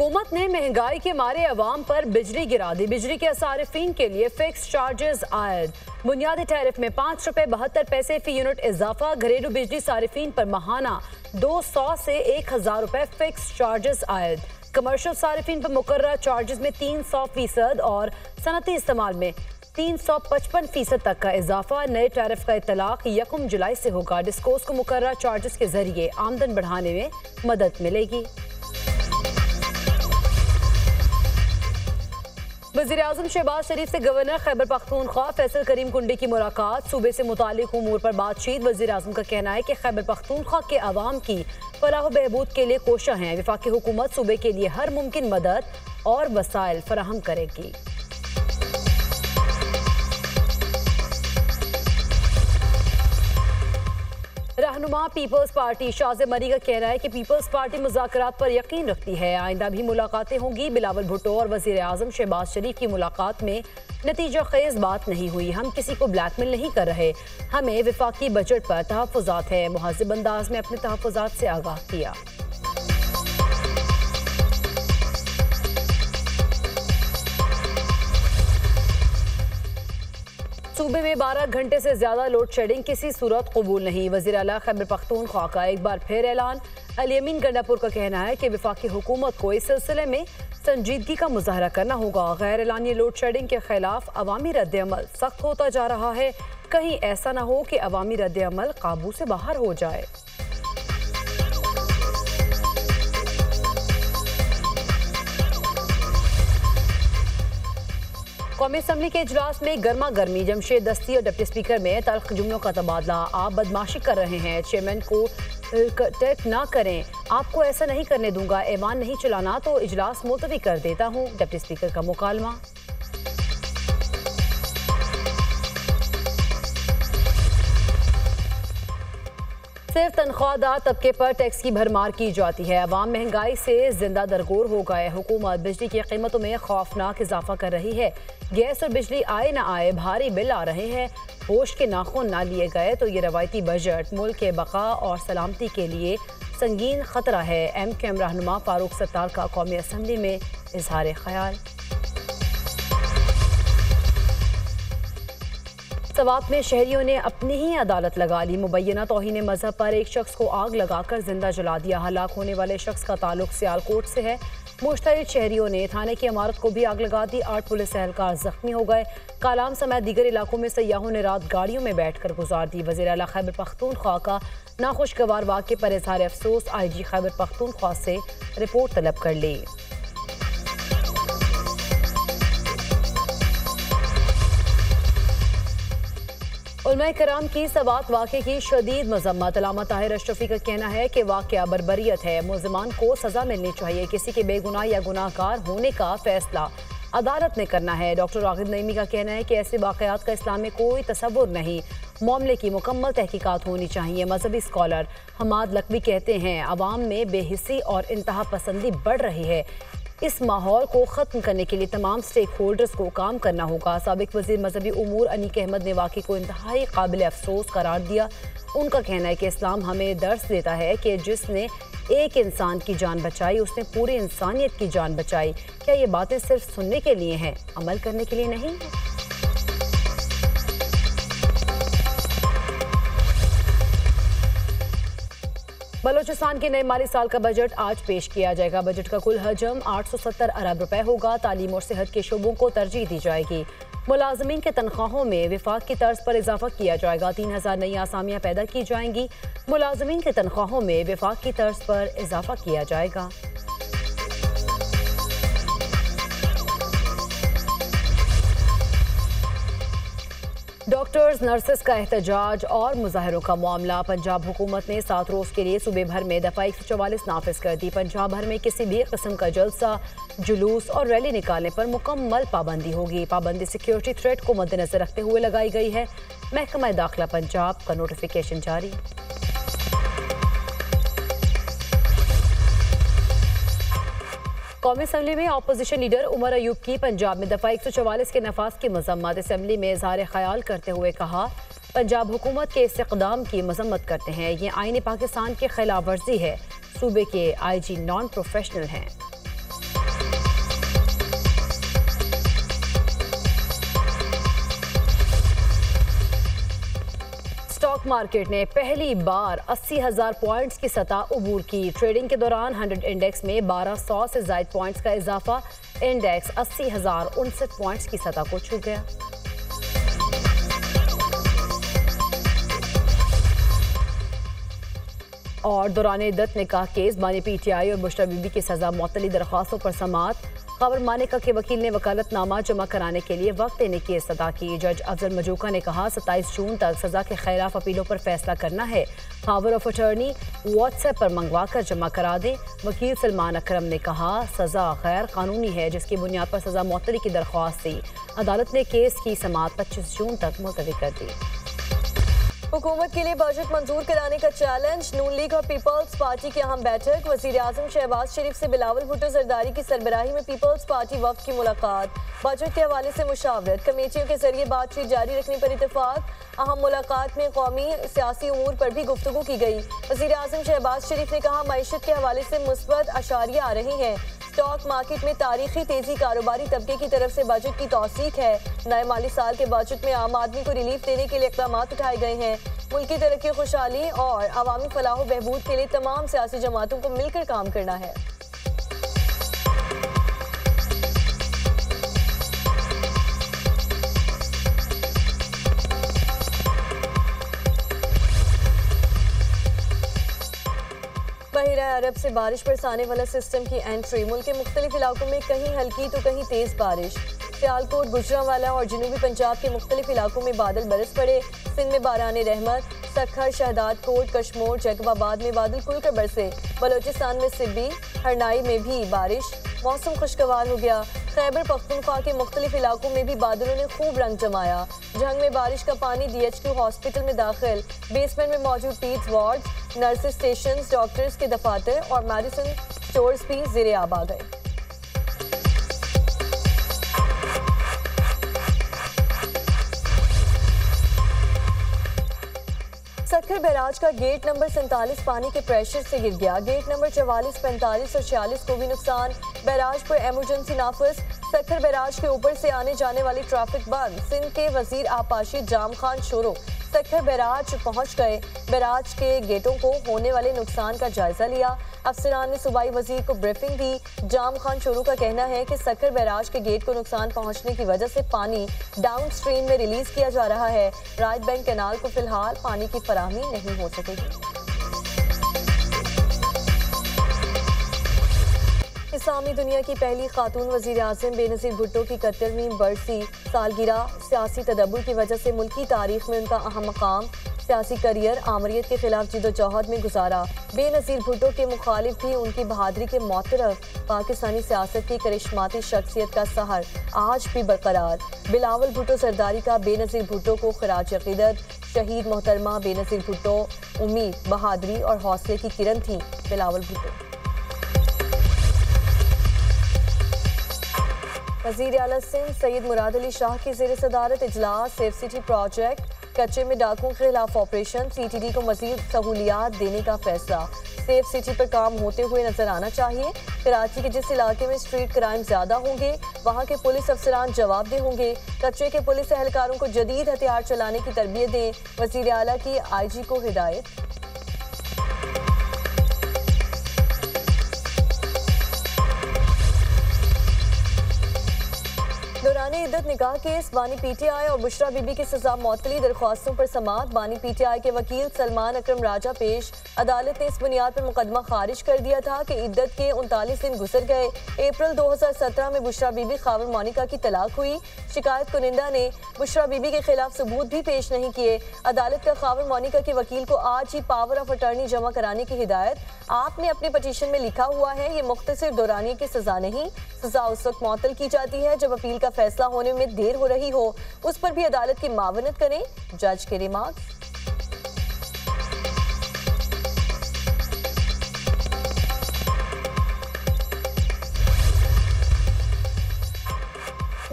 हुकूमत ने महंगाई के मारे अवाम पर बिजली गिरा दी। बिजली के सारिफीन के लिए फिक्स चार्जेस आयद। बुनियादी टैरिफ में 5 रुपए 72 पैसे फी यूनिट इजाफा। घरेलू बिजली सारिफीन पर माहाना 200 से 1000 रुपए फिक्स चार्जेस आयद। कमर्शियल सारिफीन पर मुकर्रर चार्जेस में 300% और सनती इस्तेमाल में 355% तक का इजाफा। नए टैरिफ का इतलाक 1 जुलाई से होगा। डिस्कोस को मुकर्रर चार्जेस के जरिए आमदन बढ़ाने में मदद मिलेगी। वज़ीर-ए-आज़म शहबाज शरीफ से गवर्नर खैबर पख्तूनख्वा फैसल करीम कुंडी की मुलाकात। सूबे से मुतालिक उमूर पर बातचीत। वज़ीर-ए-आज़म का कहना है कि खैबर पख्तूनख्वा के अवाम की फलाह बहबूद के लिए कोशा हैं। वफाकी हुकूमत सूबे के लिए हर मुमकिन मदद और वसाइल फराहम करेगी। रहनुमा पीपल्स पार्टी शाज़ मरी का कहना है कि पीपल्स पार्टी मुज़ाकरात पर यकीन रखती है। आइंदा भी मुलाकातें होंगी। बिलावल भुट्टो और वज़ीर-ए-आज़म शहबाज शरीफ की मुलाकात में नतीजा खेज बात नहीं हुई। हम किसी को ब्लैकमेल नहीं कर रहे। हमें वफाकी बजट पर तहफ़्फ़ुज़ात है। मुहज़्ज़ब अंदाज में अपने तहफ़्फ़ुज़ात से आगाह किया। सूबे में 12 घंटे से ज्यादा लोड शेडिंग किसी सूरत कबूल नहीं। वज़ीर आला खैबर पख्तूनख्वा का एक बार फिर ऐलान। अल-यमीन गंडापुर का कहना है कि वफाकी हुकूमत को इस सिलसिले में संजीदगी का मुजाहरा करना होगा। गैर एलानी लोड शेडिंग के खिलाफ अवामी रद्द-ए-अमल सख्त होता जा रहा है। कहीं ऐसा ना हो कि अवामी रद्द-ए-अमल काबू से बाहर हो जाए। कौमी असम्बली के इजलास में गर्मा गर्मी। जमशेद दस्ती और डिप्टी स्पीकर में तल्ख जुमलों का तबादला। आप बदमाशी कर रहे हैं, चेयरमैन को टेक ना करें। आपको ऐसा नहीं करने दूंगा। ऐवान नहीं चलाना तो इजलास मुलतवी कर देता हूँ। डिप्टी स्पीकर का मुकालमा। सिर्फ तनख्वाहदार तबके पर टैक्स की भरमार की जाती है। अवाम महंगाई से जिंदा दरगोर हो गए। हुकूमत बिजली की कीमतों में खौफनाक इजाफा कर रही है। गैस और बिजली आए ना आए भारी बिल आ रहे हैं। होश के नाखून ना लिए गए तो ये रवायती बजट मुल्क के बका और सलामती के लिए संगीन खतरा है। MQM रहनुमा फारूक सत्तार का कौमी असम्बली में इजहार ख्याल। सवात में शहरियों ने अपनी ही अदालत लगा ली। मुबैना तौहीन मजहब पर एक शख्स को आग लगाकर जिंदा जला दिया। हलाक होने वाले शख्स का ताल्लुक सियालकोट से है। मुश्तरिक शहरियों ने थाने की इमारत को भी आग लगा दी। 8 पुलिस एहलकार जख्मी हो गए। कालाम समेत दीगर इलाकों में सयाहों ने रात गाड़ियों में बैठकर गुजार दी। वज़ीर आला खैबर पख्तूनख्वा का नाखुशगवार वाक़े पर इज़हार अफसोस। IG खैबर पख्तूनख्वा से रिपोर्ट तलब कर ली। उलमाए कराम की सवात वाक़े की शदीद मज़म्मत। अल्लामा ताहिर अशरफी का कहना है कि वाक़या बर्बरियत है। मुल्ज़िमान को सज़ा मिलनी चाहिए। किसी के बेगुनाह या गुनाहगार होने का फैसला अदालत ने करना है। डॉक्टर रागिब नईमी का कहना है कि ऐसे वाक़यात का इस्लाम में कोई तसव्वुर नहीं। मामले की मुकम्मल तहकीकात होनी चाहिए। मजहबी स्कॉलर हमाद लकवी कहते हैं अवाम में बेहिस्सी और इंतहा पसंदी बढ़ रही है। इस माहौल को ख़त्म करने के लिए तमाम स्टेक होल्डर्स को काम करना होगा। साबिक वज़ीर मजहबी उमूर अनीक अहमद ने वाक़े को इंतहाई काबिल अफसोस करार दिया। उनका कहना है कि इस्लाम हमें दर्स देता है कि जिसने एक इंसान की जान बचाई उसने पूरी इंसानियत की जान बचाई। क्या ये बातें सिर्फ सुनने के लिए हैं, अमल करने के लिए नहीं है? बलोचिस्तान के नए माली साल का बजट आज पेश किया जाएगा। बजट का कुल हजम 870 अरब रुपए होगा। तालीम और सेहत के शोबों को तरजीह दी जाएगी। मुलाजमीन के तनख्वाहों में विफाक की तर्ज पर इजाफा किया जाएगा। 3000 नई आसामियाँ पैदा की जाएंगी। मुलाजमीन के तनख्वाहों में विफाक की तर्ज पर इजाफा किया जाएगा। डॉक्टर्स नर्सेस का एहतजाज और मुजाहरों का मामला। पंजाब हुकूमत ने 7 रोज़ के लिए सूबे भर में दफ़ा 144 नाफिज कर दी। पंजाब भर में किसी भी किस्म का जलसा, जुलूस और रैली निकालने पर मुकम्मल पाबंदी होगी। पाबंदी सिक्योरिटी थ्रेट को मद्देनजर रखते हुए लगाई गई है। महकमा दाखिला पंजाब का नोटिफिकेशन जारी। कौमी असम्बली में अपोजिशन लीडर उमर अयूब की पंजाब में दफ़ा 144 के नफाज की मजम्मत। असम्बली में इज़हार ख्याल करते हुए कहा पंजाब हुकूमत के इस इक़दाम की मजम्मत करते हैं। ये आईन पाकिस्तान की खिलाफ वर्जी है। सूबे के IG नॉन प्रोफेशनल हैं। स्टॉक मार्केट ने पहली बार 80,000 पॉइंट्स की सतह उबूर की। ट्रेडिंग के दौरान 100 इंडेक्स में 1200 से ज्यादा पॉइंट्स का इजाफा। इंडेक्स 80,059 पॉइंट्स की सतह को छू गया। और दौरान इद्दत निकाह केस बानी पीटीआई और बुशरा बीबी की सजा मुअत्तली दरख्वास्तों पर समाअत। खबर मानिका के वकील ने वकालतनामा जमा कराने के लिए वक्त देने की इस्तदा की। जज अफजल मजूका ने कहा 27 जून तक सजा के खिलाफ अपीलों पर फैसला करना है। पावर ऑफ अटर्नी व्हाट्सएप पर मंगवा कर जमा करा दें। वकील सलमान अकरम ने कहा सजा गैर कानूनी है, जिसकी बुनियाद पर सजा मुअत्तली की दरख्वास्त थी। अदालत ने केस की समाअत 25 जून तक मुलतवी कर दी। हुकूमत के लिए बजट मंजूर कराने का चैलेंज। नून लीग और पीपल्स पार्टी की अहम बैठक। वजीर आजम शहबाज शरीफ से बिलावल भुट्टो जरदारी की सरबराही में पीपल्स पार्टी वफ्द की मुलाकात। बजट के हवाले से मुशावरत, कमेटियों के जरिए बातचीत जारी रखने पर इतफाक। अहम मुलाकात में कौमी सियासी उमूर पर भी गुफ्तगू की गई। वजीर आजम शहबाज शरीफ ने कहा मईशत के हवाले से मुस्बत अशारिया आ रही हैं। स्टॉक मार्केट में तारीखी तेजी कारोबारी तबके की तरफ से बजट की तौसीक है। नए माली साल के बजट में आम आदमी को रिलीफ देने के लिए इक़दाम उठाए गए हैं। मुल्क की तरक्की, खुशहाली और अवामी फलाह बहबूद के लिए तमाम सियासी जमातों को मिलकर काम करना है। बहिरा अरब से बारिश बरसाने वाला सिस्टम की एंट्री। मुल्क के मुख्तलिफ इलाकों में कहीं हल्की तो कहीं तेज बारिश। सियालकोट, गुजरांवाला और जनूबी पंजाब के मुख्तलिफ इलाकों में बादल बरस पड़े। सिंध में बाराने रहमत। सखर, शहदाद कोट, कश्मोर, जैकबाबाद में बादल खुलकर बरसे। बलोचिस्तान में सिब्बी, हरनाई में भी बारिश। मौसम खुशगवार हो गया। खैबर पख्तूनख्वा के मुख्तलिफ इलाकों में भी बादलों ने खूब रंग जमाया। झंग में बारिश का पानी DHQ हॉस्पिटल में दाखिल। बेसमेंट में मौजूद पीड्स वार्ड, नर्सेज स्टेशन, डॉक्टर्स के दफातर और मेडिसिन स्टोर्स भी ज़ेरे आब आ गए। सखर बैराज का गेट नंबर 47 पानी के प्रेशर से गिर गया। गेट नंबर 44, 45 और 46 को भी नुकसान। बैराज पर इमरजेंसी नाफिज। सखर बैराज के ऊपर से आने जाने वाली ट्रैफिक बंद। सिंध के वजीर आपाशी जाम खान शोरो सखर बैराज पहुंच गए। बैराज के गेटों को होने वाले नुकसान का जायजा लिया। अफसरान ने सूबाई वजीर को ब्रीफिंग दी। जाम खान शोरो का कहना है कि सखर बैराज के गेट को नुकसान पहुंचने की वजह से पानी डाउन स्ट्रीम में रिलीज किया जा रहा है। राइट बैंक कैनाल को फिलहाल पानी की फराहमी नहीं हो सकेगी। इस्लामी दुनिया की पहली खातून वजीर आज़म बेनज़ीर भुट्टो की 71वीं बरसी सालगिरह। सियासी तदब्बुर की वजह से मुल्की तारीख में उनका अहम मकाम। सियासी करियर आमरीत के खिलाफ जिदोजहद में गुजारा। बेनज़ीर भुट्टो के मुखालिफ भी उनकी बहादुरी के मोतरफ। पाकिस्तानी सियासत की करिश्माती शख्सियत का सहर आज भी बरकरार। बिलावल भुट्टो जरदारी का बेनज़ीर भुट्टो को खिराज अक़ीदत। शहीद मोहतरमा बेनज़ीर भुट्टो उम्मीद, बहादुरी और हौसले की किरण थी। बिलावल भुट्टो। वज़ीर आला सिंध सैयद मुराद अली शाह की ज़ेर सदारत इजलास। सेफ सिटी प्रोजेक्ट, कच्चे में डाकुओं के खिलाफ ऑपरेशन। CTD को मज़ीद सहूलियात देने का फैसला। सेफ सिटी पर काम होते हुए नजर आना चाहिए। कराची के जिस इलाके में स्ट्रीट क्राइम ज्यादा होंगे वहाँ के पुलिस अफसरान जवाबदेह होंगे। कच्चे के पुलिस एहलकारों को जदीद हथियार चलाने की तरबियत दें। वज़ीर आला की IG को हिदायत। दौरान इद्दत निकाह केस बानी PTI और बुशरा बीबी की सजा मुअत्तली दरख्वास्तों पर समाअत। बानी PTI के वकील सलमान अकरम राजा पेश। अदालत ने इस बुनियाद पर मुकदमा खारिज कर दिया था कि इद्दत के 39 दिन गुजर गए। अप्रैल 2017 में बुशरा बीबी खावर मोनिका की तलाक हुई। शिकायत कुनिंदा ने बुशरा बीबी के खिलाफ सबूत भी पेश नहीं किए। अदालत का खावर मोनिका के वकील को आज ही पावर ऑफ अटर्नी जमा कराने की हिदायत। आपने अपने पटिशन में लिखा हुआ है ये मुख्तसर दौरानिये की सजा नहीं। सजा उस वक्त मुअत्तल की जाती है जब अपील का फैसला होने में देर हो रही हो। उस पर भी अदालत की मावनत करें। जज के रिमार्क्स।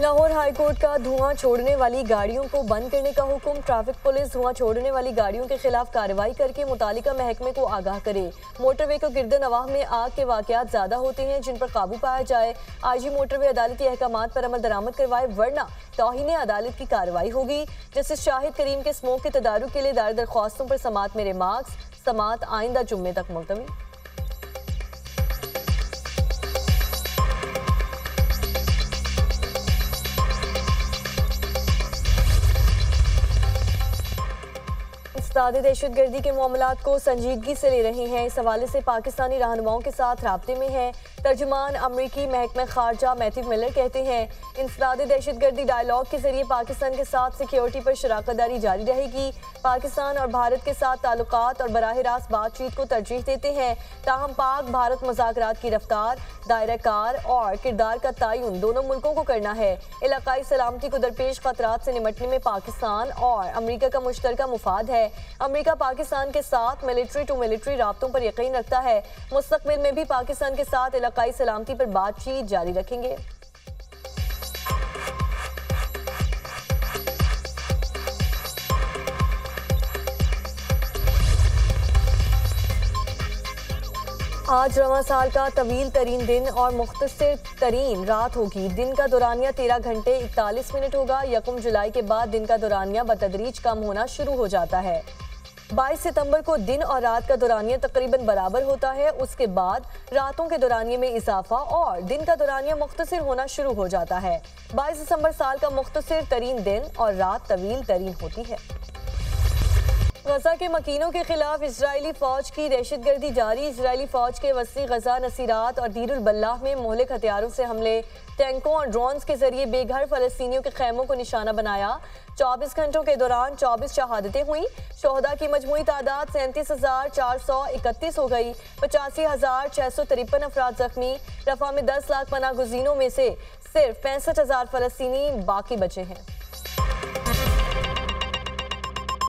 लाहौर हाईकोर्ट का धुआं छोड़ने वाली गाड़ियों को बंद करने का हुक्म। ट्रैफिक पुलिस धुआं छोड़ने वाली गाड़ियों के खिलाफ कार्रवाई करके मुतालिका महकमे को आगाह करे। मोटरवे को गिरद नवाह में आग के वाकयात ज्यादा होते हैं जिन पर काबू पाया जाए। आईजी मोटरवे अदालती अहकामात पर अमल दरामद करवाए वरना तौहीन अदालत की कार्रवाई होगी। जस्टिस शाहिद करीम के स्मोक के तदारुक के लिए दायर दरख्वास्तों पर समात में रिमार्क्स। समात आइंदा जुम्मे तक मुलतवी। दहशतगर्दी के मामलात को संजीदगी से ले रहे हैं। इस हवाले से पाकिस्तानी रहनुमाओं के साथ राब्ते में हैं। तर्जुमान अमरीकी महकमा खारजा मैथ्यू मिलर कहते हैं इंसदाद दहशतगर्दी डायलॉग के जरिए पाकिस्तान के साथ सिक्योरिटी पर शराकतदारी जारी रहेगी। पाकिस्तान और भारत के साथ ताल्लुकात और बराह रास्त बातचीत को तरजीह देते हैं। ताहम पाक भारत मुज़ाकरात की रफ्तार, दायरा कार और किरदार का तयन दोनों मुल्कों को करना है। इलाकाई सलामती को दरपेश खतरात से निपटने में पाकिस्तान और अमरीका का मुश्तरका मुफाद है। अमेरिका पाकिस्तान के साथ मिलिट्री टू मिलिट्री राब्तों पर यकीन रखता है। मुस्तकबिल में भी पाकिस्तान के साथ इलाकाई सलामती पर बातचीत जारी रखेंगे। आज रवां साल का तवील तरीन दिन और मुख्तसर तरीन रात होगी। दिन का दौरानिया 13 घंटे 41 मिनट होगा। 1 जुलाई के बाद दिन का दौरानिया बतदरीज कम होना शुरू हो जाता है। 22 सितंबर को दिन और रात का दौरानिया तकरीबन बराबर होता है। उसके बाद रातों के दौरानिये में इजाफा और दिन का दौरानिया मुख्तसर होना शुरू हो जाता है। 22 दिसंबर साल का मुख्तसर तरीन दिन और रात तवील तरीन होती है। गजा के मकीनों के खिलाफ इजरायली फौज की दहशतगर्दी जारी। इजरायली फौज के वसी गजा नसीरात और दीरुल बल्लाह में मोहलिक हथियारों से हमले, टैंकों और ड्रोन्स के जरिए बेघर फलस्तीनियों के खैमों को निशाना बनाया। 24 घंटों के दौरान 24 शहादतें हुई। शोहदा की मजमूई तादाद 37,431 हो गई। 85,653 अफराद जख्मी। रफा में 10 लाख पनाह गुज़ीनों में से सिर्फ 65,000 फलस्तीनी बाकी बचे हैं।